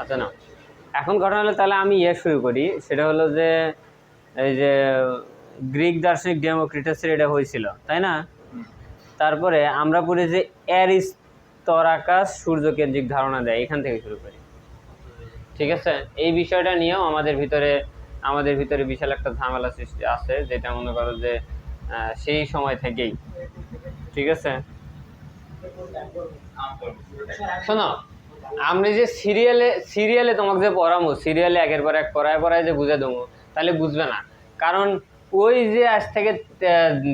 আচ্ছা না, এখন ঘটনা হলো তাহলে আমি শুরু করি। সেটা হলো যে এই যে গ্রিক দার্শনিক ডেমোক্রিটাসের এটা হয়েছিল, তাই না? তারপরে আমরা পড়ি যে অ্যারিস্টরাকাস সূর্যকেন্দ্রিক ধারণা দেয়, এখান থেকে শুরু করি। ঠিক আছে, এই বিষয়টা নিয়েও আমাদের ভিতরে বিশাল একটা ঝামেলা সৃষ্টি আছে, যেটা মনে করো যে সেই সময় থেকেই। ঠিক আছে, শোনো, আমি যে সিরিয়ালে তোমাকে যে পড়াবো, সিরিয়ালে একের পর এক পড়ায় যে বুঝে দেবো, তাহলে বুঝবে না। কারণ ওই যে আজ থেকে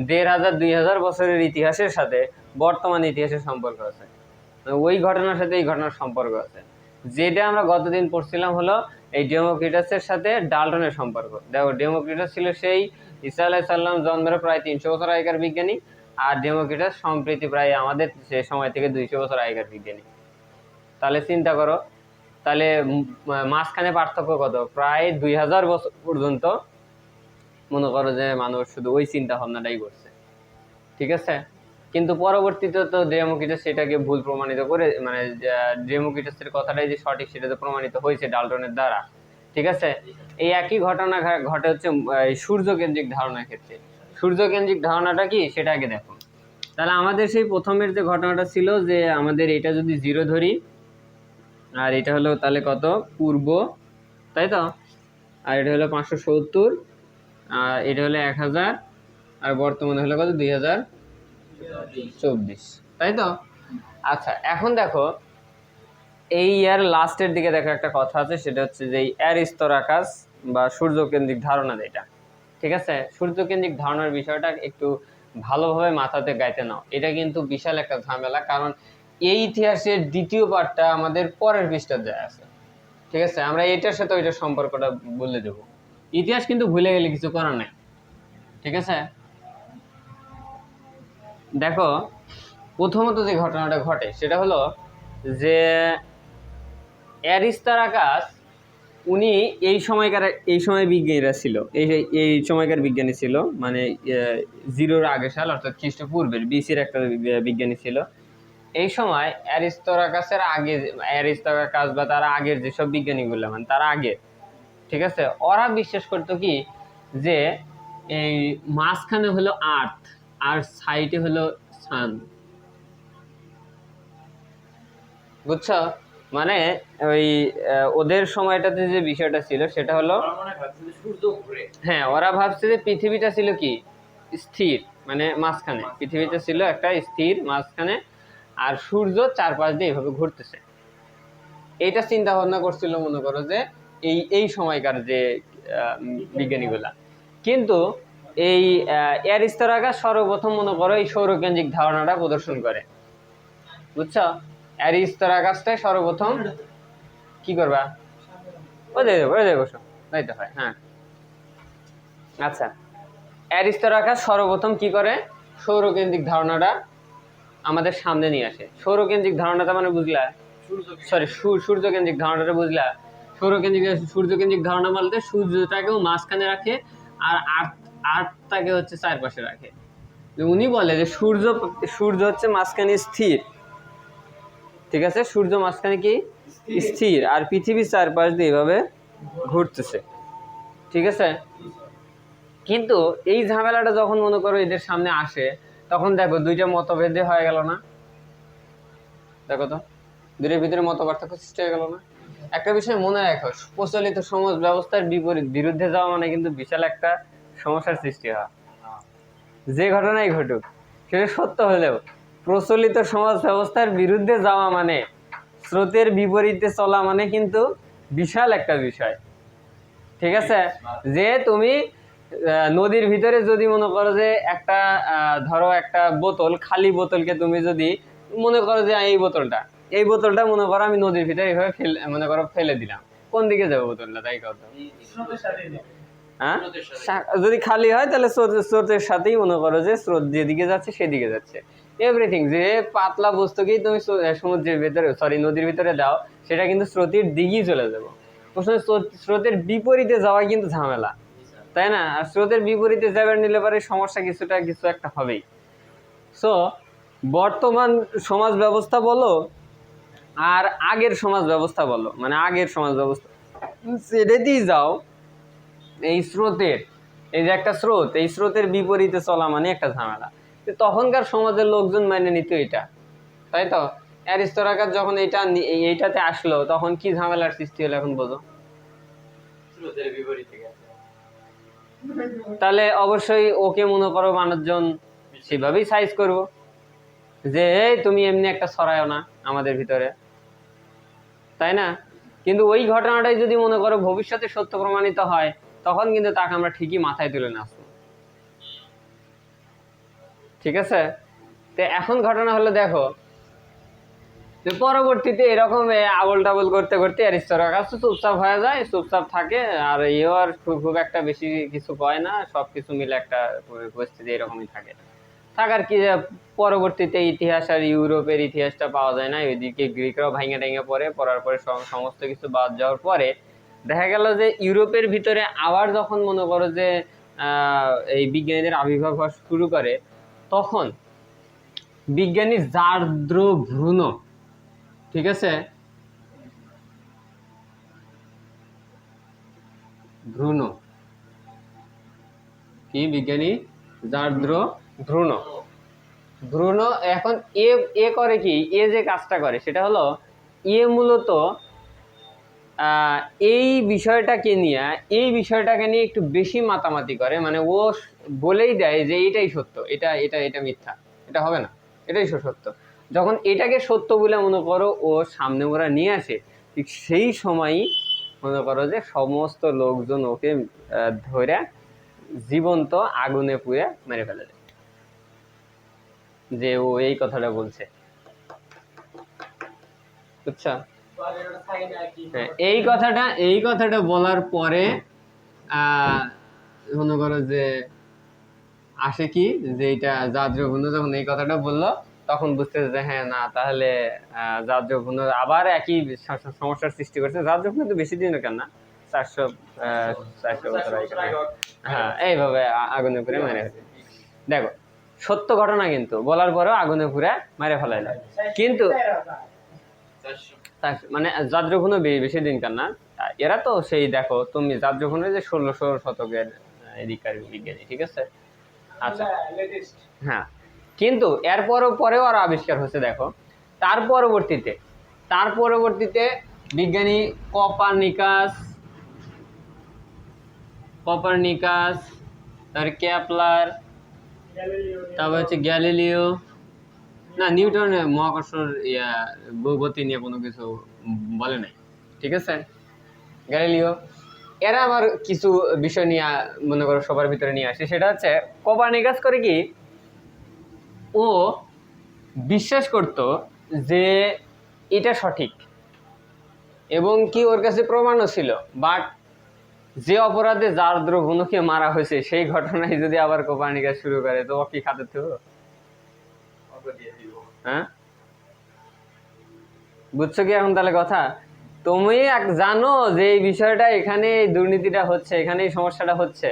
1500-2000 বছরের ইতিহাসের সাথে বর্তমান ইতিহাসের সম্পর্ক আছে, ওই ঘটনার সাথে এই ঘটনার সম্পর্ক আছে। যেটা আমরা গতদিন পড়ছিলাম হলো এই ডেমোক্রিটাসের সাথে ডাল্টনের সম্পর্ক। দেখো, ডেমোক্রিটাস ছিল সেই ঈসা আলাইহিস সালাম জন্মের প্রায় 300 বছর আগেকার বিজ্ঞানী, আর ডেমোক্রিটাস সম্প্রতি প্রায় আমাদের সে সময় থেকে 200 বছর আগেকার বিজ্ঞানী। তাহলে চিন্তা করো, তাহলে মাঝখানে পার্থক্য কত? প্রায় 2000 বছর পর্যন্ত মনে করো যে মানুষ শুধু ওই চিন্তা ভাবনাটাই করছে। ঠিক আছে, কিন্তু পরবর্তীতে তো ডেমোক্রিটাস সেটাকে ভুল প্রমাণিত করে, মানে ডেমোক্রিটাসের কথাটাই যে সঠিক সেটা তো প্রমাণিত হয়েছে ডাল্টনের দ্বারা। ঠিক আছে, এই একই ঘটনা ঘটে হচ্ছে সূর্যকেন্দ্রিক ধারণার ক্ষেত্রে। সূর্যকেন্দ্রিক ধারণাটা কি সেটা আগে দেখো। তাহলে আমাদের সেই প্রথমের যে ঘটনাটা ছিল যে আমাদের এটা যদি 0 ধরি, আর এটা হলো তাহলে কত? পূর্ব, তাই তো? আর এটা হলো 570, আর এটা হলো 1000, আর বর্তমানে হলো কত? 2024, তাই তো? আচ্ছা, এখন দেখো এই ইয়ার লাস্টের দিকে দেখো একটা কথা আছে, সেটা হচ্ছে যে অ্যারিস্টরাকাস বা সূর্যকেন্দ্রিক ধারণা, যেটা ঠিক আছে, সূর্যকেন্দ্রিক ধারণার বিষয়টা একটু ভালোভাবে মাথাতে গাইতে নাও। এটা কিন্তু বিশাল একটা ঝামেলা, কারণ এই ইতিহাসের দ্বিতীয় পার্টটা আমাদের পরের পৃষ্ঠাতে আছে। ঠিক আছে, আমরা এটার সাথে ওইটার সম্পর্কটা বলে দেব। ইতিহাস কিন্তু ভুলে গেলে কিছু করার নাই। ঠিক আছে, দেখো প্রথমত যে ঘটনাটা ঘটে সেটা হলো যে অ্যারিস্টারাকাস উনি এই সময় বিজ্ঞানীরা ছিল, এই সময়কার বিজ্ঞানী ছিল, মানে 0-র আগের সাল অর্থাৎ খ্রিস্টপূর্বের BC-র একটা বিজ্ঞানী ছিল। এই সময় অ্যারিস্টরাকাস বা তার আগের যেসব বিজ্ঞানীগুলো, মানে তার আগে, ঠিক আছে, ওরা বিশ্বাস করতো কি যে এই মাঝখানে হলো আর্থ আর সাইডে হলো সান। বুঝছো? মানে ওই ওদের সময়টাতে যে বিষয়টা ছিল সেটা হলো, হ্যাঁ, ওরা ভাবছে যে পৃথিবীটা ছিল কি স্থির, মানে মাঝখানে পৃথিবীটা ছিল একটা স্থির মাঝখানে, আর সূর্য চারপাশ দিয়ে এভাবে ঘুরতেছে। এইটা চিন্তা ভাবনা করছিল মনে করো যে এই সময়কার যে বিজ্ঞানীগুলা। কিন্তু এই অ্যারিস্টরাকাস সর্বপ্রথম মনে করো এই সৌরকেন্দ্রিক ধারণাটা প্রদর্শন করে। বুঝছো? অ্যারিস্টরাকাসটাই সর্বপ্রথম কি করবা? ওই দেখো যাইতে হয়। হ্যাঁ, আচ্ছা, অ্যারিস্টরাকাস সর্বপ্রথম কি করে? সৌরকেন্দ্রিক ধারণাটা আমাদের সামনে নিয়ে আসে। সৌরকেন্দ্রিক ধারণাটা মানে বুঝলা? সূর্যকেন্দ্রিক ধারণাটা বুঝলা? সূর্যকেন্দ্রিক ধারণা বলতে সূর্যটাকেও মাঝখানে রাখে আর আর্থটাকে হচ্ছে চারপাশে রাখে। উনি বলে যে সূর্য হচ্ছে মাঝখানে স্থির। ঠিক আছে, সূর্য মাঝখানে কি স্থির, আর পৃথিবীর চারপাশ দিয়ে এভাবে ঘুরতেছে। ঠিক আছে, কিন্তু এই ঝামেলাটা যখন মনে করো এদের সামনে আসে, তখন দেখো দুইটা মতভেদে হয়ে গেল না? দেখো তো, দুইটার ভিতরে মত পার্থক্য সৃষ্টি হয়ে গেল না? একটা বিষয় মনে রাখো, প্রচলিত সমাজ ব্যবস্থার বিরুদ্ধে যাওয়া মানে কিন্তু বিশাল একটা সমস্যার সৃষ্টি হয়। যে ঘটনাই ঘটুক সেটা সত্য হলেও প্রচলিত সমাজ ব্যবস্থার বিরুদ্ধে যাওয়া মানে, স্রোতের বিপরীতে চলা মানে কিন্তু বিশাল একটা বিষয়। ঠিক আছে, যে তুমি নদীর ভিতরে যদি মনে করো যে একটা ধরো একটা বোতল, খালি বোতলকে তুমি যদি মনে করো যে এই বোতলটা মনে করো আমি নদীর ভিতরে এইভাবে মনে করো ফেলে দিলাম, কোন দিকে যাবে বোতলটা? তাই কথা, হ্যাঁ, যদি খালি হয় তাহলে স্রোতের সাথেই মনে করো যে স্রোত যেদিকে যাচ্ছে সেদিকে যাচ্ছে। এভরিথিং, যে পাতলা বস্তুকেই তুমি সমুদ্রের ভিতরে নদীর ভিতরে দাও, সেটা কিন্তু স্রোতের দিকেই চলে যাবে। প্রশ্ন, স্রোতের বিপরীতে যাওয়া কিন্তু ঝামেলা, তাই না? আর স্রোতের বিপরীতে যাবার নিলে পরে সমস্যা কিছু একটা হবেই। সো বর্তমান সমাজ ব্যবস্থা বলো আর আগের সমাজ ব্যবস্থা বলো, মানে আগের সমাজ ব্যবস্থা ছেড়ে দিয়ে যাও, এই স্রোতের, এই যে একটা স্রোত, এই স্রোতের বিপরীতে চলা মানে একটা ঝামেলা। তখনকার সমাজের লোকজন মানে নিত এটা, তাই তো? অ্যারিস্টোক্রাট যখন এইটাতে আসলো তখন কি ঝামেলার সৃষ্টি হলো এখন বোঝো। স্রোতের বিপরীতে গেছে, তাহলে অবশ্যই ওকে মনে করো মানুষজন সেভাবেই সাইজ করবো যে এই তুমি এমনি একটা ছড়ায়ও না আমাদের ভিতরে, তাই না? কিন্তু ওই ঘটনাটাই যদি মনে করো ভবিষ্যতে সত্য প্রমাণিত হয়, তখন কিন্তু তাকে আমরা ঠিকই মাথায় তুলে নাচবো। ঠিক আছে? তো এখন ঘটনা হলো দেখো, পরবর্তীতে এরকম আবল টাবল করতে করতে অ্যারিস্টোক্রাট চুপচাপ হয়ে যায়, চুপচাপ থাকে, আর এও আর খুব একটা বেশি কিছু কয় না, সবকিছু মিলে একটা পরিস্থিতি এরকমই থাকে। থাকার কি পরবর্তীতে ইতিহাস আর ইউরোপের ইতিহাসটা পাওয়া যায় না, ওইদিকে গ্রিকরাও ভাঙে টাঙে পড়ার পরে সমস্ত কিছু বাদ যাওয়ার পরে দেখা গেল যে ইউরোপের ভিতরে আবার যখন মনে করো যে এই বিজ্ঞানীদের আবির্ভাব হওয়া শুরু করে, তখন বিজ্ঞানী জারদ্রো ব্রুনো, ঠিক আছে, ব্রুনো, কি বিজ্ঞানী জারদ্রো ব্রুনো, ব্রুনো এখন এ করে কি, এ যে কাজটা করে সেটা হলো মূলত এই বিষয়টাকে নিয়ে একটু বেশি মাতামাতি করে, মানে ও বলেই দেয় যে এটাই সত্য, এটা এটা এটা মিথ্যা, এটা হবে না, এটাই সত্য। যখন এটাকে সত্য বলে মনে করো ও সামনে ওরা নিয়ে আসে, ঠিক সেই সময়ই মনে করো যে সমস্ত লোকজন ওকে ধরে জীবন্ত আগুনে পুড়ে মেরে ফেলে দেয় যে ও এই কথাটা বলছে, বুঝছো? হ্যাঁ, এই কথাটা বলার পরে মনে করো যে আসে কি, যে এটা যাজ্ঞবল্ক্য যখন এই কথাটা বললো তখন বুঝতেছে যে হ্যাঁ না, তাহলে যাজ্ঞবল্ক্য আবার একই সমস্যার সৃষ্টি করছে। যাজ্ঞবল্ক্য কিন্তু বেশি দিনের কেন না, 400 বছর আগে, হ্যাঁ, এইভাবে আগুনে পুড়ে মেরে ফেলে। দেখো সত্য ঘটনা কিন্তু বলার পরেও আগুনে পুড়ে মেরে ফেলাইল, কিন্তু মানে যাজ্ঞবল্ক্য বেশি দিন কেন না, এরা তো সেই দেখো তুমি যাজ্ঞবল্ক্য যে 1600 শতকের এদিককার বিজ্ঞানী, ঠিক আছে? আচ্ছা, হ্যাঁ, কিন্তু এর পরেও আরো আবিষ্কার হচ্ছে। দেখো তার পরবর্তীতে বিজ্ঞানী কপারনিকাস, তার কেপলার, তারপর হচ্ছে গ্যালিলিও, না নিউটনের মহাকর্ষণ গতি নিয়ে কোনো কিছু বলে নাই, ঠিক আছে, গ্যালিলিও, এরা আবার কিছু বিষয় নিয়ে মনে করো সবার ভিতরে নিয়ে আসে। সেটা হচ্ছে কোপারনিকাস করে কি, ও বিশ্বাস করত যে এটা সঠিক এবং কি ওর কাছে প্রমাণও ছিল, বাট যে অপরাধে যাজ্ঞবল্ক্যকে মারা হয়েছে সেই ঘটনায় যদি আবার কোপারনিকাস শুরু করে তো কি খাতে দেবো? হ্যাঁ, বুঝছো কি এখন তাহলে কথা? তুমি জানো যে এই বিষয়টা এখানে দুর্নীতিটা হচ্ছে, এখানে এই সমস্যাটা হচ্ছে,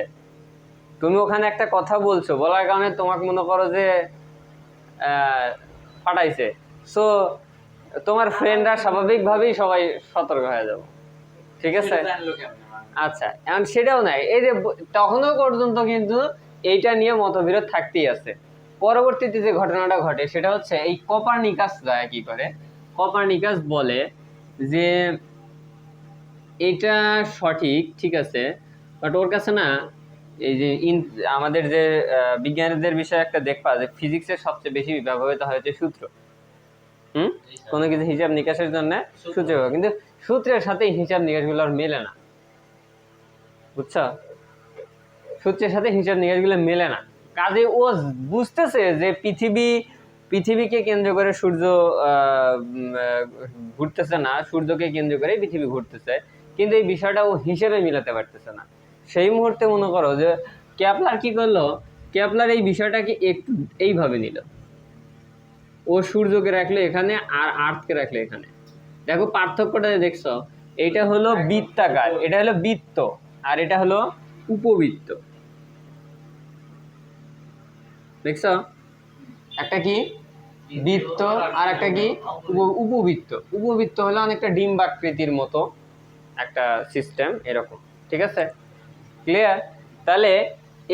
তুমি ওখানে একটা কথা বলছো, বলার কারণে তোমাকে মনে করো যে ফাটাইছে, সো তোমার ফ্রেন্ডরা স্বাভাবিকভাবেই সবাই সতর্ক হয়ে যাবে, ঠিক আছে? আচ্ছা, এখন সেটাও নাই, এই যে তখনও পর্যন্ত কিন্তু এইটা নিয়ে মতবিরোধ থাকতেই আছে। পরবর্তীতে যে ঘটনাটা ঘটে সেটা হচ্ছে এই কোপারনিকাস যায় কি করে, কোপারনিকাস বলে যে এটা সঠিক, ঠিক আছে, বাট ওর কাছে না এই যে আমাদের যে বিজ্ঞানীদের বিষয়ে একটা দেখবা যে ফিজিক্সের সবচেয়ে বেশি ব্যবহৃত হয়েছে সূত্র, কোনো কিছু হিসাব নিকাশের জন্য সূত্র, কিন্তু সূত্রের সাথে হিসাব নিকাশগুলো আর মেলে না, বুঝছো? সূত্রের সাথে হিসাব নিকাশগুলো মেলে না, কাজে ও বুঝতেছে যে পৃথিবীকে কেন্দ্র করে সূর্য ঘুরতেছে না, সূর্যকে কেন্দ্র করে পৃথিবী ঘুরতেছে, কিন্তু এই বিষয়টা ও হিসেবে মিলাতে পারতেছে না। সেই মুহূর্তে মনে করো যে কেপলার কি করলো, কেপলার এই বিষয়টাকে একটু এইভাবে নিল, ও সূর্যকে রাখলে এখানে আর আর্থকে রাখলে এখানে। দেখো পার্থক্যটা দেখছো, এটা হলো বৃত্তাকার, এটা হলো বৃত্ত, আর এটা হলো উপবৃত্ত, দেখছো? একটা কি বৃত্ত আর একটা কি উপবৃত্ত। উপবৃত্ত হলো অনেকটা ডিম্বাকৃতির মতো একটা সিস্টেম এরকম, ঠিক আছে, ক্লিয়ার? তাহলে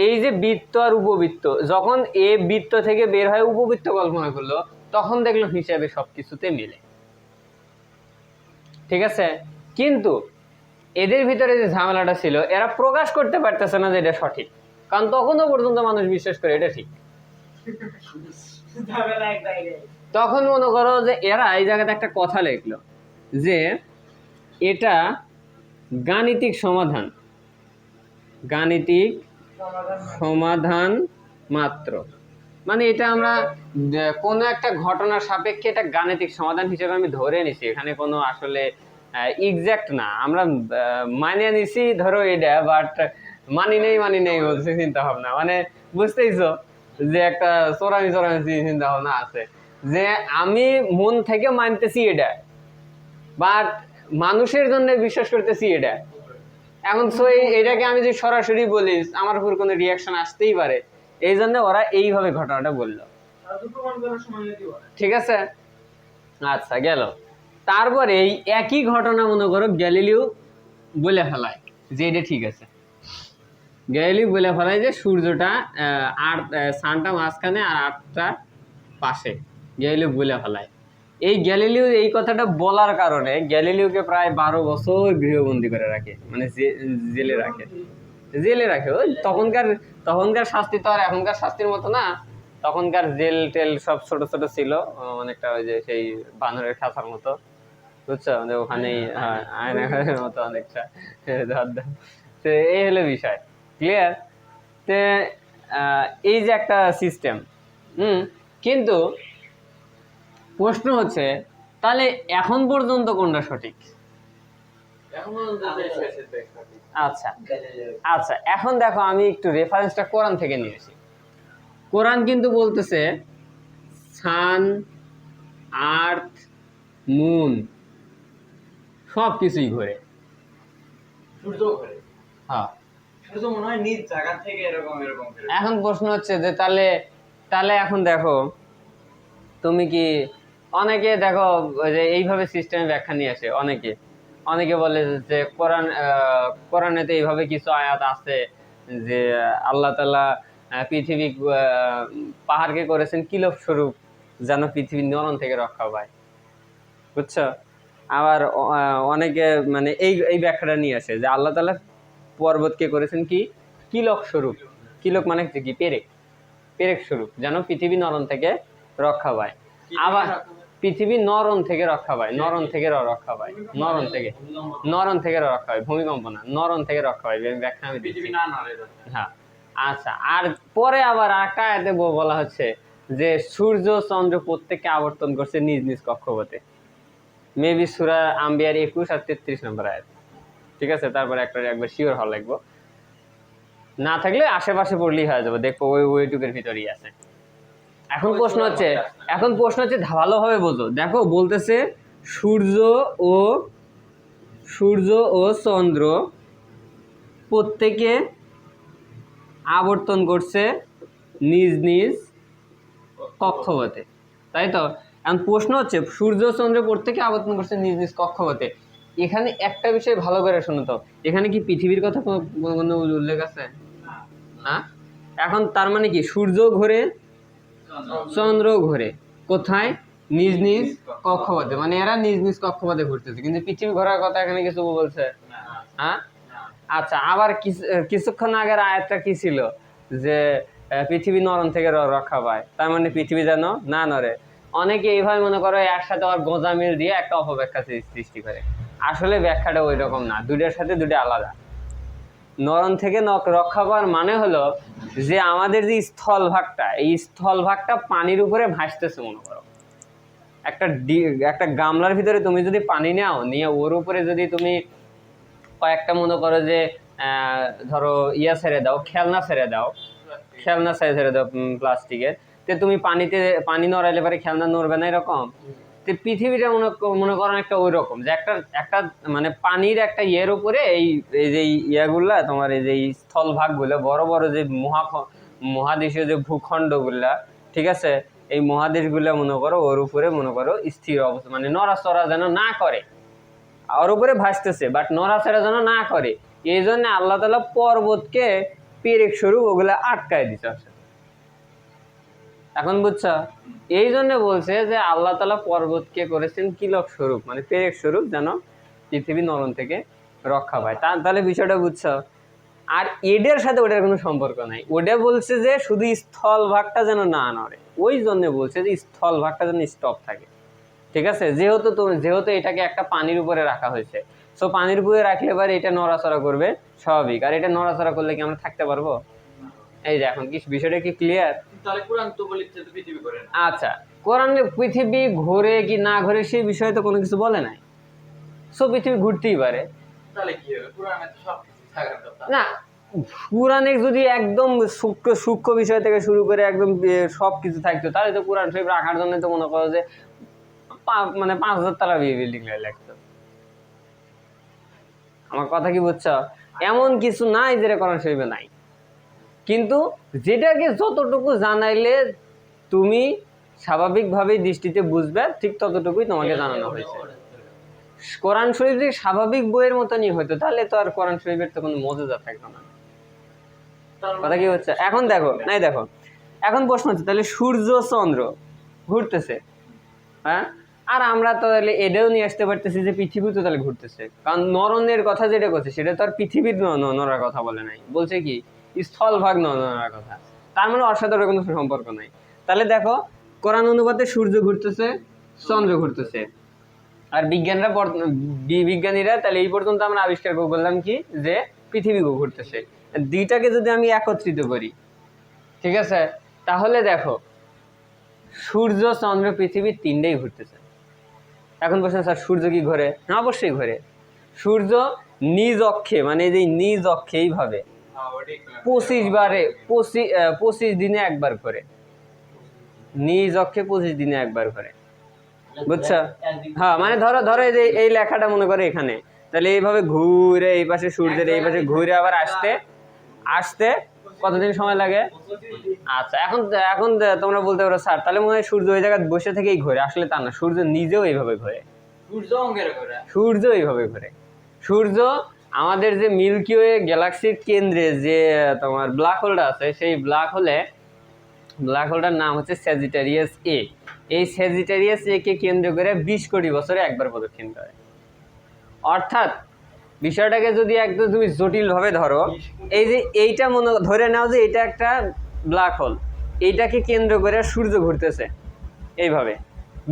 এই যে বৃত্ত আর উপবৃত্ত, যখন এ বৃত্ত থেকে বের হয় উপবৃত্ত কল্পনা করলো, তখন দেখলো হিসাবে সবকিছুতে মিলে, ঠিক আছে। কিন্তু এদের ভিতরে যে ঝামেলাটা ছিল, এরা প্রকাশ করতে পারতেছে না যে এটা সঠিক, কারণ তখনও পর্যন্ত মানুষ বিশ্বাস করে এটা ঠিক। তখন মনে করো যে এরা এই জায়গাতে একটা কথা লিখলো যে এটা গাণিতিক সমাধান, গাণিতিক সমাধান মাত্র, মানে এটা আমরা কোনো একটা ঘটনার সাপেক্ষে এটা গাণিতিক সমাধান হিসেবে আমি ধরে নিছি, এখানে কোনো আসলে এক্সাক্ট না, আমরা মানিয়ে নিছি ধরো এটা, বাট মানি নেই বলছে চিন্তা ভাবনা, মানে বুঝতেইছো যে একটা চোরামি চিন্তা ভাবনা আছে, যে আমি মন থেকে মানতেছি এটা, বাট মানুষের জন্য বিশ্বাস করতেছি এটা। এখন তো এটাকে আমি যদি সরাসরি বলি, আমার উপর কোনো রিয়াকশন আসতেই পারে, এই জন্য ওরা এইভাবে ঘটনাটা বললো, ঠিক আছে। আচ্ছা গেল, তারপরে এই একই ঘটনা মনে করো গ্যালিলিও বলে ফেলায় যে এটা ঠিক আছে, গ্যালিলিও বলে ফেলায় যে সূর্যটা সানটা মাঝখানে আর আটটা পাশে, গ্যালিলিও বলে ফেলায়। এই গ্যালিলিও এই কথাটা বলার কারণে গ্যালিলিওকে প্রায় 12 বছর গৃহবন্দী করে রাখে, মানে জেলে রাখে। ওই তখনকার শাস্তি তো আর এখনকার শাস্তির মতো না, তখনকার জেল টেল সব ছোট ছোট ছিল, অনেকটা ওই যে সেই বানরের খাঁচার মতো, বুঝছো, ওখানেই আয়নাঘরের মতো অনেকটা, তো এই হলো বিষয়, ক্লিয়ার? তে এই যে একটা সিস্টেম, কিন্তু প্রশ্ন হচ্ছে তাহলে এখন পর্যন্ত কোনটা সঠিক? আচ্ছা আচ্ছা, এখন দেখো আমি একটু রেফারেন্সটা কোরআন থেকে নিয়েছি। কোরআন কিন্তু বলতেছে সান, আর্থ, মুন সব কিছুই ঘোরে, সূর্য ঘোরে, হ্যাঁ সূর্য মনে হয় নিজ জায়গা থেকে এরকম এরকম। এখন প্রশ্ন হচ্ছে যে তাহলে এখন দেখো তুমি কি, অনেকে দেখো যে এইভাবে সিস্টেমে ব্যাখ্যা নিয়ে আসে, অনেকে বলে যে কোরআনেতে এইভাবে কিছু আয়াত আছে যে আল্লাহ তাআলা পৃথিবী পাহাড়কে করেছেন কিলক স্বরূপ, যেন পৃথিবী নরম থেকে রক্ষা পায়, বুঝছো। আবার অনেকে মানে এই ব্যাখ্যাটা নিয়ে আসে যে আল্লাহ তাআলা পর্বতকে করেছেন কি কিলক স্বরূপ, কিলক মানে কি পেরেক স্বরূপ, যেন পৃথিবী নরম থেকে রক্ষা পায়। আবার পৃথিবী নরম থেকে রক্ষা পায়, নরম থেকে রক্ষা পায়, নরম থেকে রক্ষা পায়, ভূমিকম্প না, নরম থেকে রক্ষা পায়, ব্যাখ্যা আমি দিচ্ছি। হ্যাঁ আচ্ছা, আর পরে আবার একটা আয়াতে বলা হচ্ছে যে সূর্য চন্দ্র প্রত্যেককে আবর্তন করছে নিজ নিজ কক্ষপথে, মেবি সূরা আম্বিয়ার 21 আর 33 নম্বর আয়াত, ঠিক আছে। তারপরে একবার শিওর হওয়া লাগবে, না থাকলে আশেপাশে পড়লেই হয়ে যাবে, দেখবো ওইটুকের ভিতরেই আছে। এখন প্রশ্ন হচ্ছে ভালোভাবে বোঝো, দেখো বলতেছে সূর্য ও চন্দ্র প্রত্যেকে আবর্তন করছে নিজ নিজ কক্ষপথে, তাই তো। এখন প্রশ্ন হচ্ছে সূর্য চন্দ্র প্রত্যেকে আবর্তন করছে নিজ নিজ কক্ষপথে, এখানে একটা বিষয় ভালো করে শোনো তো, এখানে কি পৃথিবীর কথা কোনো উল্লেখ আছে না? এখন তার মানে কি সূর্য ঘোরে চন্দ্র ঘোরে কোথায়? নিজ নিজ কক্ষপথে, মানে এরা নিজ নিজ কক্ষপথে ঘুরতেছে, কিন্তু পৃথিবী ঘোরার কথা এখানে কিছু বলছে? হ্যাঁ আচ্ছা, আবার কিছুক্ষণ আগের আয়াতটা কি ছিল যে পৃথিবী নরম থেকে রক্ষা পায়, তার মানে পৃথিবী যেন না নড়ে। অনেকে এইভাবে মনে করো একসাথে আবার গোঁজামিল দিয়ে একটা অপব্যাখ্যা সৃষ্টি করে, আসলে ব্যাখ্যাটা ওই রকম না, দুইটার সাথে দুটো আলাদা। নরম থেকে রক্ষা পাওয়ার মানে হলো যে আমাদের যে স্থলভাগটা, এই স্থলভাগটা পানির উপরে ভাসতেছে, মনে করো একটা গামলার ভিতরে তুমি যদি পানি নাও, নিয়ে ওর উপরে যদি তুমি কয়েকটা মনে করো যে ধরো ছেড়ে দাও, খেলনা ছেড়ে দাও প্লাস্টিকের, তো তুমি পানি নড়াইলে পরে খেলনা নড়বে না, এরকম। তো পৃথিবীটা মনে করেন একটা ওই রকম, যে একটা মানে পানির একটা ইয়ের উপরে এই যে ইয়েগুলা তোমার, এই যে স্থল ভাগগুলো, বড় বড় যে মহাদেশীয় যে ভূখণ্ডগুলা, ঠিক আছে, এই মহাদেশগুলো মনে করো ওর উপরে মনে করো স্থির অবস্থা, মানে নড়াচড়া যেন না করে, ওর উপরে ভাসতেছে বাট নড়াচড়া যেন না করে। এই জন্য আল্লাহ তাআলা পর্বতকে পেরেক স্বরূপ ওগুলা আটকায় দিচ্ছে। এখন বুঝছো? এই জন্য বলছে যে আল্লাহ তাআলা পর্বতকে করেছেন কিলক স্বরূপ, মানে পেরেক স্বরূপ, যেন পৃথিবী নরম থেকে রক্ষা পায়। তাহলে বিষয়টা বুঝছো? আর এটার সাথে ওটার কোনো সম্পর্ক নাই। ওটা বলছে যে শুধু স্থল ভাগটা যেন না নড়ে, ওই জন্য বলছে যে স্থল ভাগটা যেন স্টপ থাকে। ঠিক আছে? যেহেতু এটাকে একটা পানির উপরে রাখা হয়েছে, সো পানির উপরে রাখলে এবার এটা নড়াচড়া করবে স্বাভাবিক। আর এটা নড়াচড়া করলে কি আমরা থাকতে পারবো? এই যে এখন কি বিষয়টা কি ক্লিয়ার? তাহলে কোরআন তো বলেছে তো পৃথিবী ঘোরে না। আচ্ছা, কোরআনে পৃথিবী ঘোরে কি না ঘোরে সেই বিষয়ে তো কোনো কিছু বলে নাই। সো পৃথিবী ঘুরতেই পারে। তাহলে কি হবে? কোরআনে তো সব কিছু থাকার কথা না, কোরআনে যদি একদম সূক্ষ্ম বিষয় থেকে শুরু করে একদম সব কিছু থাকতো, তাহলে তো কোরআন শরীফ রাখার জন্য তো মনে করো যে মানে 5,000 তলা বিল্ডিং লাগতো। আমার কথা কি বুঝছো? এমন কিছু নাই যেটা কোরআন শরীফে নাই, কিন্তু যেটাকে যতটুকু জানাইলে তুমি স্বাভাবিকভাবেই দৃষ্টিতে বুঝবে, ঠিক ততটুকুই তোমাকে জানানো হয়েছে। কোরআন শরীফ যদি স্বাভাবিক বইয়ের মতনই হতো তাহলে তো আর কোরআন শরীফের তো কোনো মজা থাকতো না। কথা কি হচ্ছে? এখন দেখো, এখন প্রশ্ন হচ্ছে তাহলে সূর্য চন্দ্র ঘুরতেছে, হ্যাঁ, আর আমরা তো তাহলে এটাও নিয়ে আসতে পারতেছি যে পৃথিবী তো তাহলে ঘুরতেছে, কারণ নরনের কথা যেটা করছে সেটা তো আর পৃথিবীর নড়ার কথা বলে নাই, বলছে কি স্থল ভাগ নড়ার কথা। তার মানে ওর সাথে ওর কোনো সম্পর্ক নাই। তাহলে দেখো কোরআন অনুপাতে সূর্য ঘুরতেছে, চন্দ্র ঘুরতেছে, আর বিজ্ঞানীরা তাহলে এই পর্যন্ত আমরা আবিষ্কার করলাম কি যে পৃথিবী ঘুরতেছে। দুইটাকে যদি আমি একত্রিত করি, ঠিক আছে, তাহলে দেখো সূর্য চন্দ্র পৃথিবী তিনটেই ঘুরতেছে। এখন প্রশ্ন, স্যার সূর্য কি ঘোরে? হ্যাঁ, অবশ্যই ঘোরে। সূর্য নিজ অক্ষে, মানে যে নিজ অক্ষে এইভাবে 25 দিনে একবার ঘোরে, নিজ অক্ষে 25 দিনে একবার ঘোরে। বুঝছো? হ্যাঁ, মানে ধরো এই যে এই লেখাটা মনে করে এখানে, তাহলে এইভাবে ঘুরে এই পাশে সূর্যের এই পাশে ঘুরে আবার আসতে কতদিন সময় লাগে? আচ্ছা, এখন তোমরা বলতে পারো স্যার তাহলে মনে হয় সূর্য ওই জায়গায় বসে থেকেই ঘোরে। আসলে তা না, সূর্য নিজেও এইভাবে ঘোরে। সূর্য এইভাবে ঘোরে। সূর্য আমাদের যে মিল্কি ওয়ে গ্যালাক্সির কেন্দ্রে যে তোমার ব্ল্যাক হোলটা আছে, সেই ব্ল্যাক হোলটার নাম হচ্ছে স্যাজিটারিয়াস এ। এই স্যাজিটারিয়াস এ কে কেন্দ্র করে 20 কোটি বছরে একবার প্রদক্ষিণ করে। অর্থাৎ বিষয়টাকে যদি একদম তুমি জটিল ভাবে ধরো, এই যে এইটা ধরে নাও যে এটা একটা ব্ল্যাক হোল, এইটাকে কেন্দ্র করে সূর্য ঘুরতেছে এইভাবে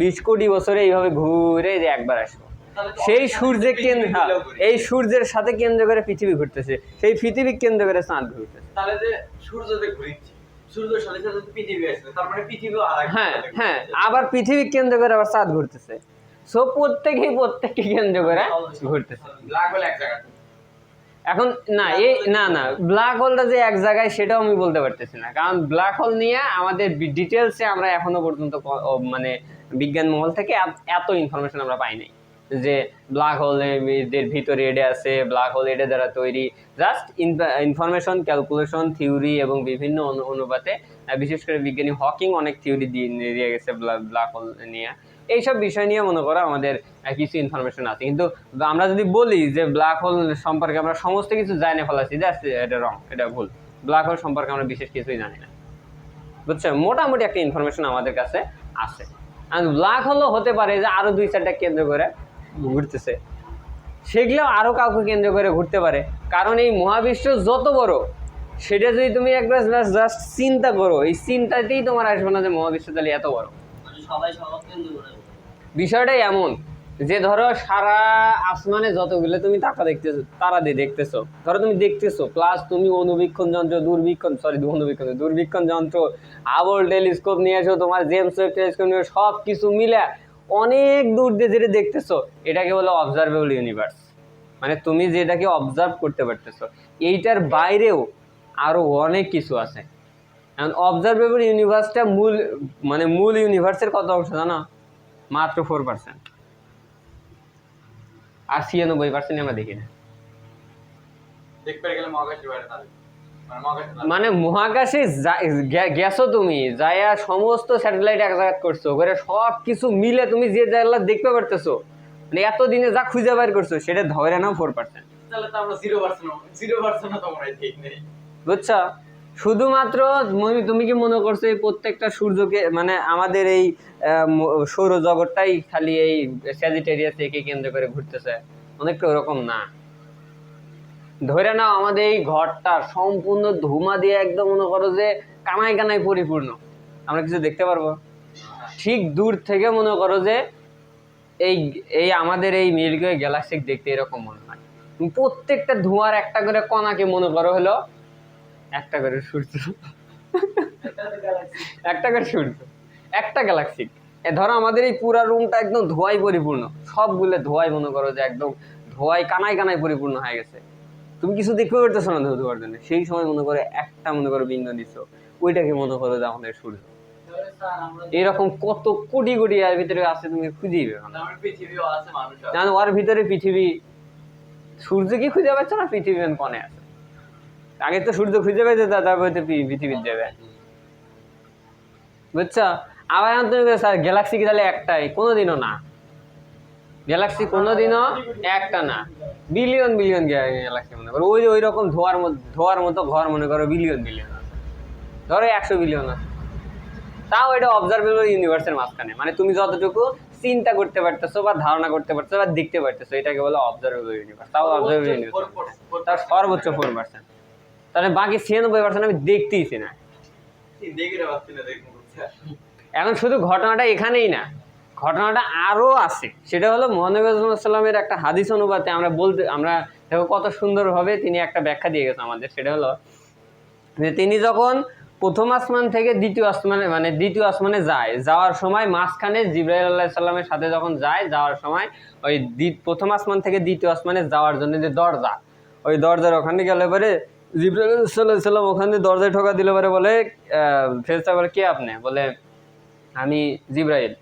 20 কোটি বছরে এইভাবে ঘুরে যে একবার আসবো। সেই সূর্যের কেন্দ্র, এই সূর্যের সাথে কেন্দ্র করে পৃথিবী ঘুরতেছে, সেই পৃথিবী কেন্দ্র করে চাঁদ ঘুরতেছে। তাহলে যে সূর্যতে ঘুরছে, সূর্যের সাথে সাথে পৃথিবী আসছে, তার মানে পৃথিবীও হ্যাঁ, আবার পৃথিবী কেন্দ্র করে আবার চাঁদ ঘুরতেছে। সো প্রত্যেককে কেন্দ্র করে ঘুরতেছে। ব্ল্যাক হোল এক জায়গায়। এখন না ব্ল্যাক হোলটা যে এক জায়গায় সেটাও আমি বলতে পারতেছি না, কারণ ব্ল্যাক হোল নিয়ে আমাদের ডিটেলসে আমরা এখনো পর্যন্ত মানে বিজ্ঞান মহল থেকে এত ইনফরমেশন আমরা পাই নাই যে ব্ল্যাক হোলের ভিতরে এটা আছে, ব্ল্যাক হোল এটা দ্বারা তৈরি। জাস্ট ইনফরমেশন, ক্যালকুলেশন, থিওরি এবং বিভিন্ন অনুপাতে, বিশেষ করে বিজ্ঞানী হকিং অনেক থিওরি দিয়ে গেছে ব্ল্যাক হোল নিয়ে। এইসব বিষয় নিয়ে মনে করো আমাদের কিছু ইনফরমেশন আছে, কিন্তু আমরা যদি বলি যে ব্ল্যাক হোল সম্পর্কে আমরা সমস্ত কিছু জানে ফেলাচ্ছি, এটা রং, এটা ভুল। ব্ল্যাক হোল সম্পর্কে আমরা বিশেষ কিছুই জানি না। বুঝছো? মোটামুটি একটা ইনফরমেশন আমাদের কাছে আছে। আর ব্ল্যাক হোলও হতে পারে যে আরো 2-4টা কেন্দ্র করে ঘুরতেছে, সেগুলো আরো কাউকে কেন্দ্র করে ঘুরতে পারে। কারণ এই মহাবিশ্ব যত বড়, সেটা যদি তুমি একবার জাস্ট চিন্তা করো, এই চিন্তাতেই তোমার আসবে না যে মহাবিশ্ব তাহলে এত বড়। বিষয়টাই এমন যে ধরো সারা আসমানে যতগুলো তুমি তারা দিয়ে দেখতেছো, ধরো তুমি দেখতেছো, প্লাস তুমি দূরবীক্ষণ যন্ত্র, হাবল টেলিস্কোপ নিয়ে এসো, তোমার জেমস ওয়েব টেলিস্কোপ নিয়ে, সব কিছু মিলে অনেক দূর দিয়ে যেটা দেখতেছো, এটাকে বলে অবজারভেবল ইউনিভার্স। মানে তুমি যেটাকে অবজার্ভ করতে পারতেছো, এইটার বাইরেও আরো অনেক কিছু আছে। অবজারভেবল ইউনিভার্সটা মূল ইউনিভার্সের কত অংশ জানো? মাত্র 4%। আর 96% আমরা দেখি না। দেখতে গেলে মহাকাশের বাইরে তাহলে মানে মহাকাশে গেছো তুমি, যাইয়া সমস্ত স্যাটেলাইট এক জায়গা করছো, করে সব কিছু মিলে তুমি যে জায়গা দেখতে পারতেছো, মানে এতদিনে যা খুঁজে বের করছো সেটা ধরে নাও 4%। তাহলে তো আমরা 0% তো আমরা ঠিক নেই। বুঝছো? শুধুমাত্র তুমি কি মনে করছো এই প্রত্যেকটা সূর্যকে, মানে আমাদের এই সৌরজগৎটাই খালি এই স্যাজিটেরিয়াস একে কেন্দ্র করে ঘুরতেছে? অনেকটা ওরকম না। ধরে নাও আমাদের এই ঘরটা সম্পূর্ণ ধুমা দিয়ে একদম মনে করো যে কানায় কানায় পরিপূর্ণ, আমরা কিছু দেখতে পারবো? ঠিক দূর থেকে মনে করো যে এই এই আমাদের এই মিল্কি ওয়ে গ্যালাক্সি দেখতে এরকম মনে হয়। প্রত্যেকটা ধোঁয়ার একটা করে কণাকে মনে করো হলো একটা করে সূর্য, একটা করে সূর্য, একটা গ্যালাক্সি। ধরো আমাদের এই পুরা রুমটা একদম ধোঁয়ায় পরিপূর্ণ, সবগুলো ধোঁয়ায় মনে করো যে একদম ধোঁয়ায় কানায় কানায় পরিপূর্ণ হয়ে গেছে, তুমি কিছু দেখতে পারতেছো না ধোঁয়ার জন্য। সেই সময় মনে করে একটা মনে করো বিন্দু দিচ্ছ, ওইটাকে মনে করো যে আমাদের সূর্য। এরকম কত কোটি কোটি এর ভিতরে আছে, তুমি খুঁজেই পেবে না। পৃথিবীও আছে, মানুষ আছে। জানো ওর ভিতরে পৃথিবী, সূর্য কি খুঁজে পাচ্ছ না? পৃথিবী কোনে আছে? আগে তো সূর্য খুঁজে পেয়েছে, তারপরে তো পৃথিবীর যাবে। বুঝছো? আবার স্যার গ্যালাক্সি কি তাহলে একটাই? কোনোদিনও না, গ্যালাক্সি কোনোদিনও একটা না, বিলিয়ন বিলিয়ন গ্যালাক্সি মনে করো। ওই রকম ধোয়ার মতো ঘর মনে করো বিলিয়ন বিলিয়ন আছে, ধরো 100 বিলিয়ন আছে। তাও এটা অবজারভেবল ইউনিভার্সের মাঝখানে, মানে তুমি যতটুকু চিন্তা করতে পারতেছো বা ধারণা করতে পারতেছো বা দেখতে পারতেছো, এটাকে বলে অবজারভেবল ইউনিভার্স। তাও অবজারভেবল ইউনিভার্স, তার সর্বোচ্চ 4%। তাহলে বাকি 96% আমি দেখতেইছি না। এখন শুধু ঘটনাটা এখানেই না, ঘটনাটা আরো আছে। সেটা হলো মহানবী সাল্লামের একটা হাদিস অনুবাদে আমরা দেখো কত সুন্দরভাবে তিনি একটা ব্যাখ্যা দিয়ে গেছে আমাদের। সেটা হলো যে তিনি যখন প্রথম আসমান থেকে দ্বিতীয় আসমানে, মানে দ্বিতীয় আসমানে যাওয়ার সময় মাঝখানে জিবরাইল আলাইহিস সালামের সাথে যখন যাওয়ার সময় ওই প্রথম আসমান থেকে দ্বিতীয় আসমানে যাওয়ার জন্য যে দরজা, ওই দরজার ওখানে গেলে পরে জিবরাইল আলাইহিস সালাম ওখানে দরজায় ঠোকা দিলে পরে বলে, ফেরেশতা বলে কে আপনি? বলে আমি জিবরাইল।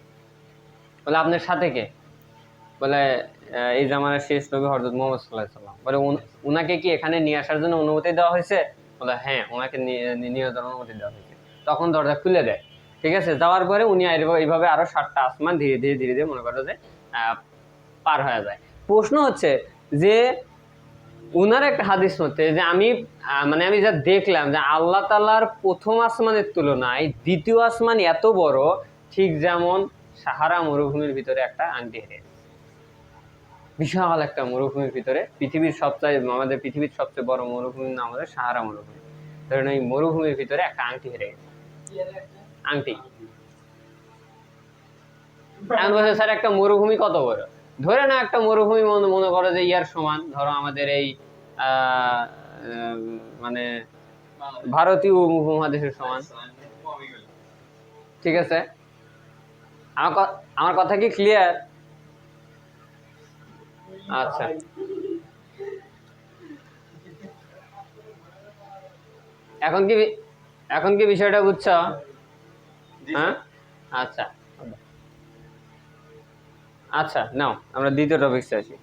বলে আপনার সাথে কে? বলে এই জামানার শেষ নবী হযরত মুহাম্মদ সাল্লাল্লাহু আলাইহি ওয়াসাল্লাম। বলে উনাকে কি এখানে নিয়ে আসার জন্য অনুমতি দেওয়া হয়েছে? বলে হ্যাঁ, ওনাকে নিয়ে যাওয়ার অনুমতি দেওয়া হয়েছে। তখন দরজা খুলে দেয়, ঠিক আছে। যাওয়ার পরে উনি এইভাবে আরো 7টা আসমান ধীরে ধীরে ধীরে ধীরে মনে করো যে পার হয়ে যায়। প্রশ্ন হচ্ছে যে উনার একটা হাদিস মতে যে আমি যা দেখলাম যে আল্লাহ তাআলার প্রথম আসমানের তুলনায় দ্বিতীয় আসমান এত বড়, ঠিক যেমন সাহারা মরুভূমির ভিতরে একটা আংটি হেরে, বিশাল একটা মরুভূমির ভিতরে, আমাদের পৃথিবীর সবচেয়ে বড় মরুভূমির নাম হলো সাহারা মরুভূমি। ধরেন এই মরুভূমির ভিতরে একটা আংটি হেরে গেছে, আংটি। এখন বলছে স্যার একটা মরুভূমি কত বড়? ধরে না একটা মরুভূমি মনে করো যে ইয়ার সমান, ধরো আমাদের এই মানে ভারতীয় উপমহাদেশের সমান, ঠিক আছে। আমার কথা কি ক্লিয়ার? আচ্ছা, এখন কি বিষয়টা বুঝছো? হ্যাঁ, আচ্ছা আচ্ছা, নাও আমরা দ্বিতীয় টপিকসে আসি।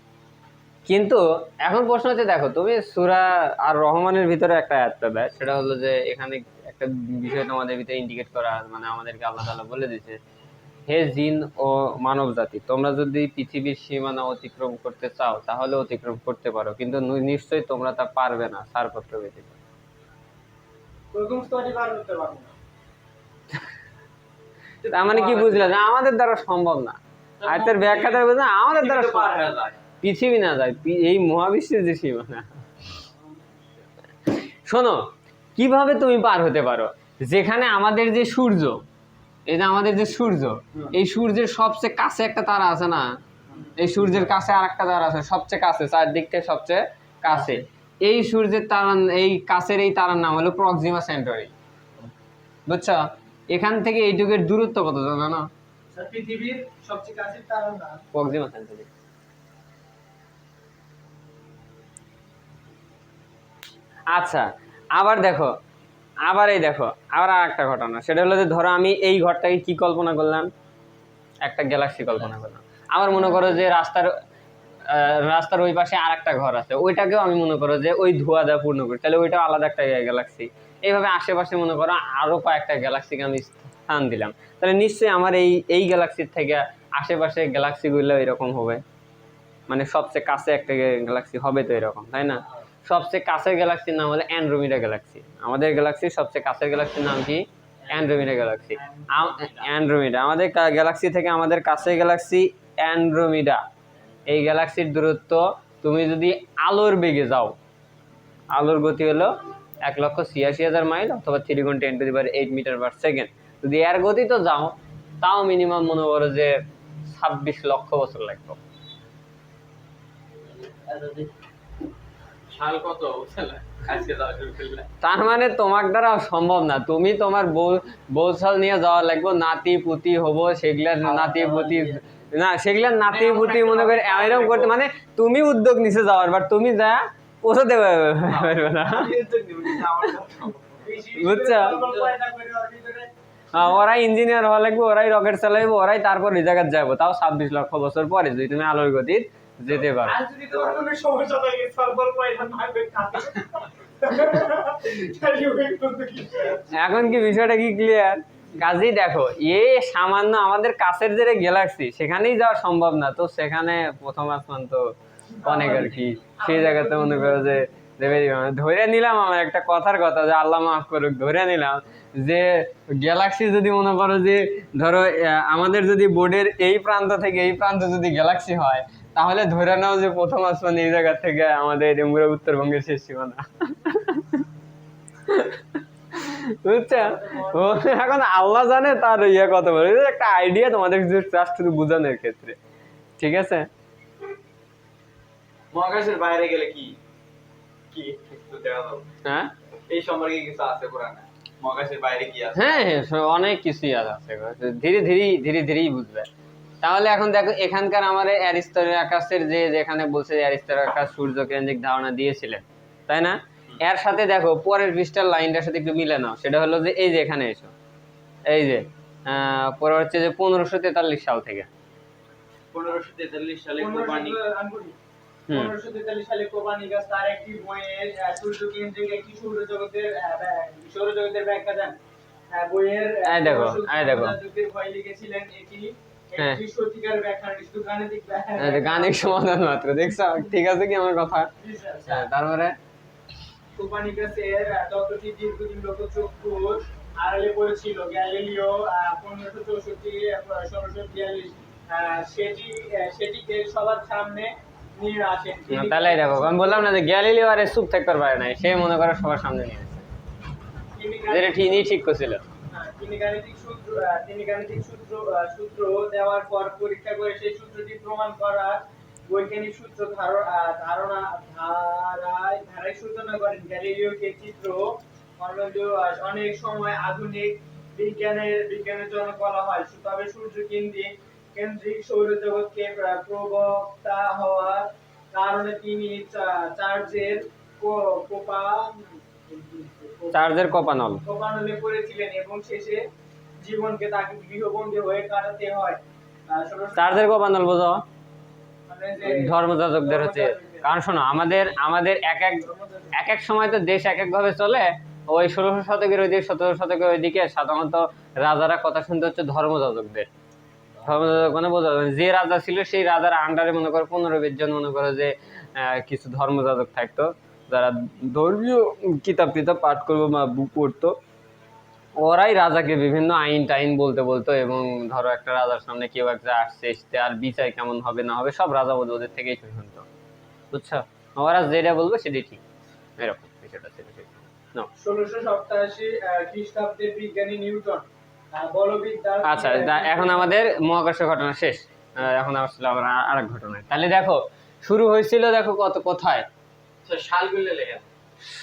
কিন্তু এখন প্রশ্ন হচ্ছে, দেখো তুমি সূরা আর রহমানের ভিতরে একটা আয়াত পাবে, সেটা হলো যে এখানে একটা বিষয় তোমাদের ভিতরে ইন্ডিকেট করা, মানে আমাদেরকে আল্লাহ তাআলা বলে দিয়েছে, হে জিন ও মানব জাতি, তোমরা যদি পৃথিবীর সীমানা অতিক্রম করতে চাও তাহলে অতিক্রম করতে পারো, কিন্তু নিশ্চয়ই তোমরা তা পারবে না ছাড়পত্র ব্যতীত। তার মানে কি বুঝলে? যে আমাদের দ্বারা সম্ভব না। আয়াতের ব্যাখ্যাটা বুঝলে আমাদের দ্বারা পৃথিবী না যায়, এই মহাবিশ্বের যে সীমানা। শোনো, কিভাবে তুমি পার হতে পারো? যেখানে আমাদের যে সূর্য, এই যে আমাদের যে সূর্য, এই সূর্যের সবচেয়ে কাছে একটা তারা আছে না? এই সূর্যের কাছে আর একটা তারা আছে, সবচেয়ে কাছে, চারদিক থেকে সবচেয়ে কাছে। এই সূর্যের তারা, এই কাছের এই তারার নাম হলো প্রক্সিমা সেন্টারি। বুঝছো? এখান থেকে এইটুকের দূরত্ব কত জানো? পৃথিবীর সবচেয়ে কাছের তারার নাম প্রক্সিমা সেন্টারি। আচ্ছা, আবার দেখো, আবার আর একটা ঘটনা। সেটা হলো যে ধরো আমি এই ঘরটাকে কি কল্পনা করলাম? একটা গ্যালাক্সি কল্পনা করলাম। আবার মনে করো যে রাস্তার ওই পাশে আর একটা ঘর আছে, ওইটাকেও আমি মনে করো যে ওই ধোঁয়া দেওয়া পূর্ণ করি, তাহলে ওইটাও আলাদা একটা গ্যালাক্সি। এইভাবে আশেপাশে মনে করো আরো কয়েকটা গ্যালাক্সিকে আমি স্থান দিলাম, তাহলে নিশ্চয়ই আমার এই গ্যালাক্সির থেকে আশেপাশে গ্যালাক্সিগুলো এরকম হবে, মানে সবচেয়ে কাছে একটা গ্যালাক্সি হবে তো এরকম, তাই না? সবচেয়ে কাছের গ্যালাক্সির নাম হলো অ্যান্ড্রোমিডা গ্যালাক্সি। আমাদের গ্যালাক্সির সবচেয়ে কাছের গ্যালাক্সির নাম কি? Andromeda Galaxy. অ্যান্ড্রোমিডা আমাদের গ্যালাক্সি থেকে আমাদের কাছের গ্যালাক্সি অ্যান্ড্রোমিডা। এই গ্যালাক্সির দূরত্ব তুমি যদি আলোর বেগে যাও, আলোর গতি হলো 1,86,000 মাইল অথবা 3 × 10⁸ যদি এর গতি তো যাও, তাও মিনিমাম মনে করো যে 26 লক্ষ বছর লাগবে। সাল কত আজকে যাওয়া শুরু করলে? তার মানে তোমার দ্বারা সম্ভব না, তুমি তোমার বৌসাল নিয়ে যাওয়া লাগবে, নাতি পুতি হবো, সেগুলা নাতি পুতি না, সেগুলা নাতি পুতি মনে করে এরকম করতে, মানে তুমি উদ্যোগ নিচে যাওয়ার, বাট তুমি যা পৌঁছাতে পারবে না, বুঝছো? ওরাই ইঞ্জিনিয়ার হওয়া লাগবে, ওরাই রকেট চালাইবো, ওরাই তারপর ওই জায়গায় যাবো, তাও 26 লক্ষ বছর পরে যদি তুমি আলোর গতির যেতে পারো। আর যদি তোমার কোনো সমস্যা থাকে সরবল পয়সা মারবে কাছে এখন কি বিষয়টা কি ক্লিয়ার? কাজেই দেখো, সামান্য আমাদের কাছের যে গ্যালাক্সি সেখানেই যাওয়া সম্ভব না, তো সেখানে প্রথম আসমান তো অনেক আর কি, সেই জায়গাতে মনে করো যে ধরে নিলাম, আমার একটা কথার কথা যে আল্লাহ মাফ করুক, ধরে নিলাম যে গ্যালাক্সি যদি মনে করো যে ধরো আমাদের যদি বোর্ডের এই প্রান্ত থেকে এই প্রান্ত যদি গ্যালাক্সি হয়, তাহলে ধরে নাও যে প্রথম আসমান এই জায়গা থেকে আমাদের উত্তরবঙ্গের শেষ সীমানা, বুঝছো? এখন আল্লাহ জানে তার কত বড়, একটা আইডিয়া তোমাদের জাস্ট শুধু বোঝানোর ক্ষেত্রে, ঠিক আছে? মহাকাশের বাইরে গেলে কি কি একটু দেখা দাও। হ্যাঁ, এই সম্পর্কে কিছু আছে কোরআনে? মহাকাশের বাইরে কি আছে? হ্যাঁ অনেক কিছুই আছে, ধীরে ধীরেই বুঝবে। তাহলে এখন দেখো, এখানকার আমার অ্যারিস্টোটলের যে যেখানে বলছে অ্যারিস্টোটল সূর্য কেন্দ্রিক ধারণা দিয়েছিলেন, তাই না? এর সাথে দেখো পরের পৃষ্ঠার লাইনটার সাথে একটু মিলে নাও, সেটা হলো যে এই যে এখানে এসো, এই যে পরে হচ্ছে যে 1543 সাল থেকে 1543 সালে কোপার্নিকাস 1543 সালে কোপার্নিকাস তার একটি বইয়ে সূর্যকেন্দ্রিক একটি সৌরজগতের ব্যাখ্যা দেন। বইয়ের দেখো বই লিখেছিলেন, এটি হ্যাঁ, একটি সত্যিকার ব্যাখ্যা নয়, শুধু গাণিতিক ব্যাখ্যা। গাণিতিক সমাধান মাত্র, দেখছো? ঠিক আছে কি আমার কথা? তারপরে কোপার্নিকাসের তত্ত্বটি দীর্ঘদিন লোকচক্ষুর আড়ালে পড়েছিল। গ্যালিলিও 1564-1642 সেটিকে সবার সামনে নিয়ে আসেন। তাহলে দেখো, আমি বললাম না যে গ্যালিলিও আর চুপ থাকতে পারে নাই, সে মনে করো সবার সামনে নিয়ে আসছে, যেটা ঠিক করছিল। তিনি গাণিতিক সূত্র দেওয়ার পর পরীক্ষা করে সেই সূত্রটি প্রমাণ করার বৈজ্ঞানিক সূত্র ধারায় সূচনা করেন। গ্যালিলিওকে চিত্র অনেক সময় আধুনিক বিজ্ঞানের জনক বলা হয়। তবে সূর্য কেন্দ্রিক সৌরজগৎকে প্রবক্তা হওয়ার কারণে তিনি চার্জের কোপানলে পড়েছিলেন এবং শেষে জীবনকে তাকে গৃহবন্দী হয়ে কাটাতে হয়। চার্জের কোপানল বোঝো? ধর্মযাজকদের হচ্ছে, কারণ শোনো, আমাদের এক এক সময় তো দেশ এক এক ভাবে চলে। ওই 1600 শতকের ওইদিকে 17 শতকের ওইদিকে সাধারণত রাজারা কথা শুনতে হচ্ছে ধর্মযাজকদের। ধর্মযাজক মানে বোঝা, যে রাজা ছিল সেই রাজার আন্ডারে মনে করো 15-20 জন মনে করো যে কিছু ধর্মযাজক থাকতো, যারা ধর্মীয় কিতাব পাঠ করবো বা বুক পড়তো। ওরাই রাজাকে বিভিন্ন আইন টাইন বলতো, এবং ধরো একটা রাজার সামনে কেউ একটা আসছে, আর বিচার কেমন হবে না হবে সব রাজা ওদের থেকেই শুনতো, বুঝছো? ওরা যেটা বলবো সেটাই ঠিক, এরকম বিষয়টা ছিল। 1687 খ্রিস্টাব্দে বিজ্ঞানী নিউটন বলবিদ্যার। আচ্ছা, এখন আমাদের মহাকর্ষ ঘটনা শেষ, এখন আসলে আবার আরেক ঘটনায়। তাহলে দেখো শুরু হয়েছিল, দেখো কোথায় সালগুলো লেখা,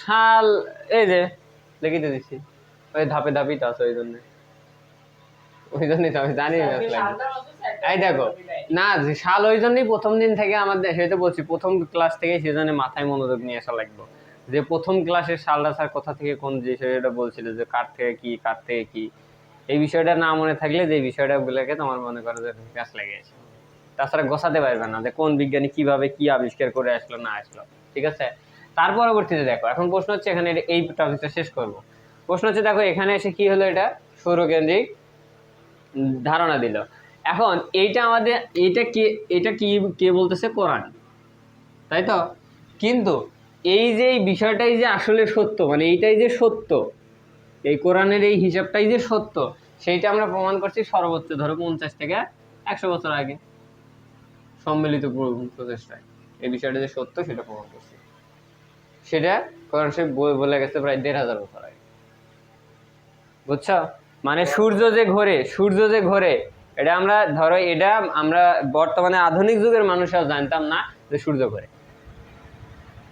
সাল এই যে লিখিতে দিচ্ছি, ওই ধাপে ধাপেই তো আছে, ওই জন্যই তো আমি জানি না। এই দেখো না, সাল ওই জন্যই প্রথম দিন থেকে আমাদের, সেটা বলছি প্রথম ক্লাস থেকে, সেজন্য মাথায় মনোযোগ নিয়ে আসা লাগবে যে প্রথম ক্লাসের সালটা স্যার কোথা থেকে কোন বিষয়টা বলছিল, যে কার থেকে কি, এই বিষয়টা না মনে থাকলে যে বিষয়টা গুলোকে তোমার মনে করো যে কাজ লেগে আছে, তাছাড়া গোছাতে পারবে না যে কোন বিজ্ঞানী কিভাবে কি আবিষ্কার করে আসলো না আসলো, ঠিক আছে। তার পরবর্তীতে দেখো, এখন প্রশ্ন হচ্ছে এখানে এই টপিকটা শেষ করব। প্রশ্ন হচ্ছে দেখো এখানে এসে কি হলো, এটা সৌরকেন্দ্রিক ধারণা দিল। এখন এইটা আমাদের এটা কি কে বলতেছে? কোরআন, তাই তো। কিন্তু এই যে এই বিষয়টাই যে আসলে সত্য, মানে এইটাই যে সত্য, এই কোরআনের এই হিসাবটাই যে সত্য, সেইটা আমরা প্রমাণ করছি সর্বোচ্চ ধরো 50 থেকে 100 বছর আগে সম্মিলিত প্রচেষ্টায় এই বিষয়টা যে সত্য সেটা প্রমাণ করছি। সেটা কোরআন শরীফ বলে গেছে প্রায় 1500 বছর আগে, বুঝছো? মানে সূর্য যে ঘোরে এটা আমরা ধরো, এটা আমরা বর্তমানে আধুনিক যুগের মানুষরা জানতাম না যে সূর্য ঘোরে,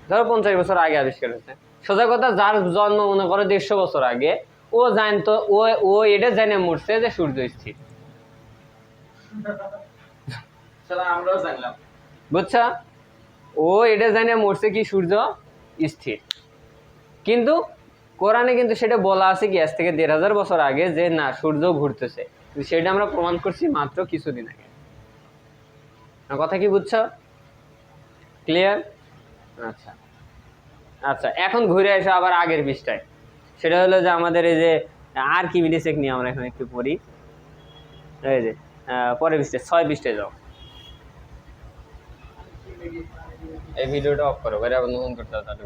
ধরো 50 বছর আগে আবিষ্কার হয়েছে। সোজা কথা, যার জন্ম মনে করো 150 বছর আগে, ও জানতো, ও এটা জানে মরছে যে সূর্য স্থির, সেটা আমরাও জানলাম। বুঝছো? ও এটা জানে মরছে কি সূর্য স্থির। কিন্তু কোরআনে কিন্তু সেটা বলা আছে কি আজ থেকে 1500 বছর আগে যে না, সূর্য ঘুরতেছে। সেটা আমরা প্রমাণ করছি মাত্র কিছুদিন আগে। কথা কি বুঝছো? ক্লিয়ার? আচ্ছা আচ্ছা, এখন ঘুরে এসো আবার আগের পৃষ্ঠায়। সেটা হলো যে আমাদের এই যে আর্কিমিডিস নিয়ে আমরা এখন একটু পড়ি। এই যে পরের পৃষ্ঠায় 6 পৃষ্ঠায় যাও। এই ভিডিওটা অফ করো, বাইরে আবার নতুন করতে হবে তাহলে।